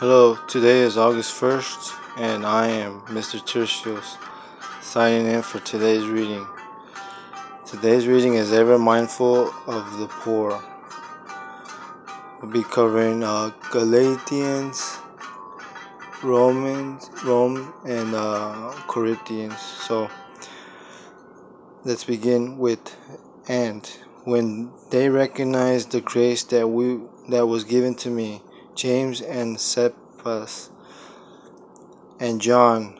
Hello, today is August 1st, and I am Mr. Tertius signing in for today's reading. Today's reading is Ever Mindful of the Poor. We'll be covering Galatians, Rome, and Corinthians. So let's begin with and when they recognized the grace that was given to me, James and Cephas and John,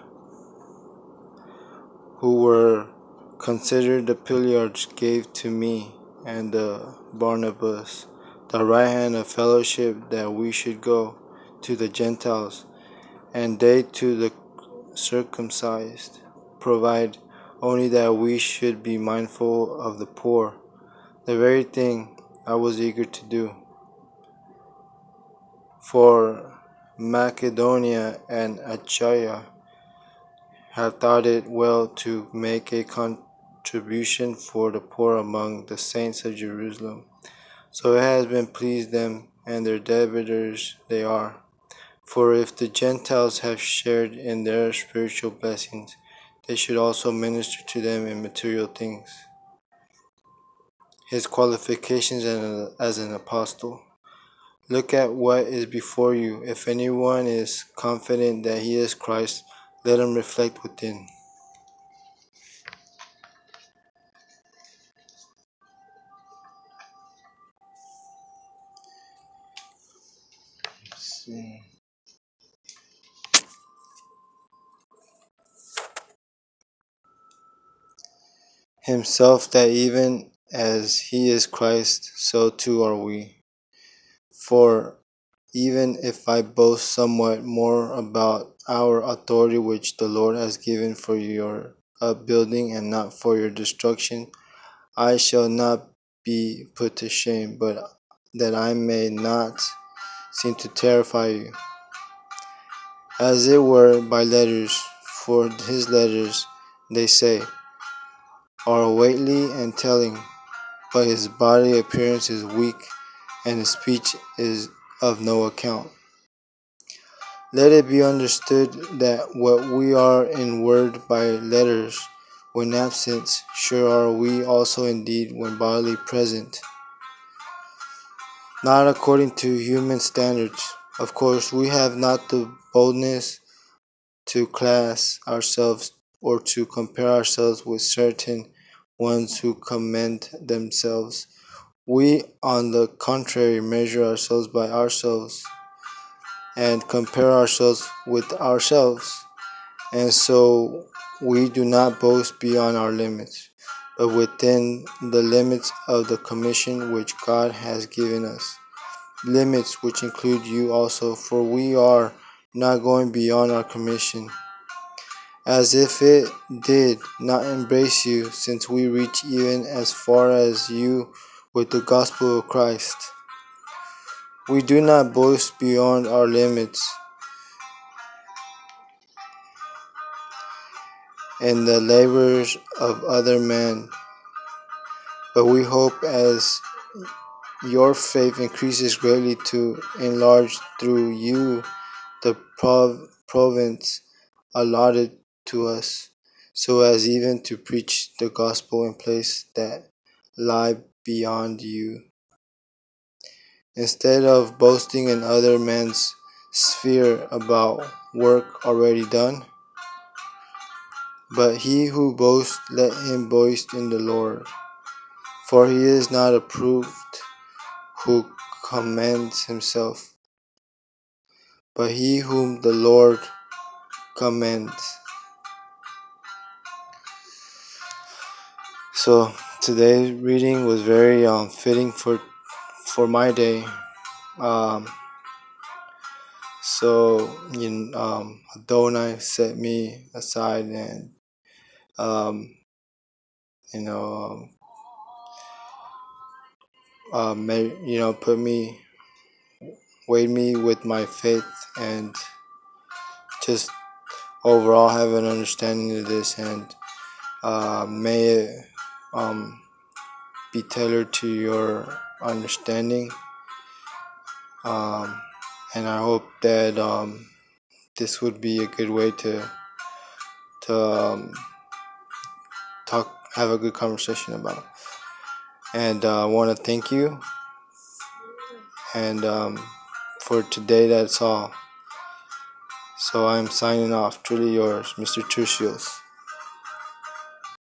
who were considered the pillars, gave to me and Barnabas the right hand of fellowship, that we should go to the Gentiles, and they to the circumcised, provide only that we should be mindful of the poor, the very thing I was eager to do. For Macedonia and Achaia have thought it well to make a contribution for the poor among the saints of Jerusalem. So it has been pleased them, and their debtors they are. For if the Gentiles have shared in their spiritual blessings, they should also minister to them in material things. His qualifications as an apostle. Look at what is before you. If anyone is confident that he is Christ, let him reflect within. Let's see. Himself, that even as he is Christ, so too are we. For even if I boast somewhat more about our authority, which the Lord has given for your upbuilding and not for your destruction, I shall not be put to shame, but that I may not seem to terrify you, as it were by letters. For his letters, they say, are weighty and telling, but his body appearance is weak, and his speech is of no account. Let it be understood that what we are in word by letters, when absent, sure are we also indeed when bodily present. Not according to human standards. Of course, we have not the boldness to class ourselves or to compare ourselves with certain ones who commend themselves. We, on the contrary, measure ourselves by ourselves and compare ourselves with ourselves, and so we do not boast beyond our limits, but within the limits of the commission which God has given us, limits which include you also, for we are not going beyond our commission, as if it did not embrace you, since we reach even as far as you with the gospel of Christ. We do not boast beyond our limits in the labors of other men, but we hope as your faith increases greatly to enlarge through you the province allotted to us, so as even to preach the gospel in places that lie beyond you, instead of boasting in other men's sphere about work already done. But he who boasts, let him boast in the Lord. For he is not approved who commends himself, but he whom the Lord commends. So today's reading was very fitting for my day. Um, so Adonai set me aside and um, you know put me, weighed me with my faith, and just overall have an understanding of this, and may it be tailored to your understanding, and I hope that this would be a good way to have a good conversation about it. And I want to thank you. And for today, that's all. So I'm signing off. Truly yours, Mr. Tertius.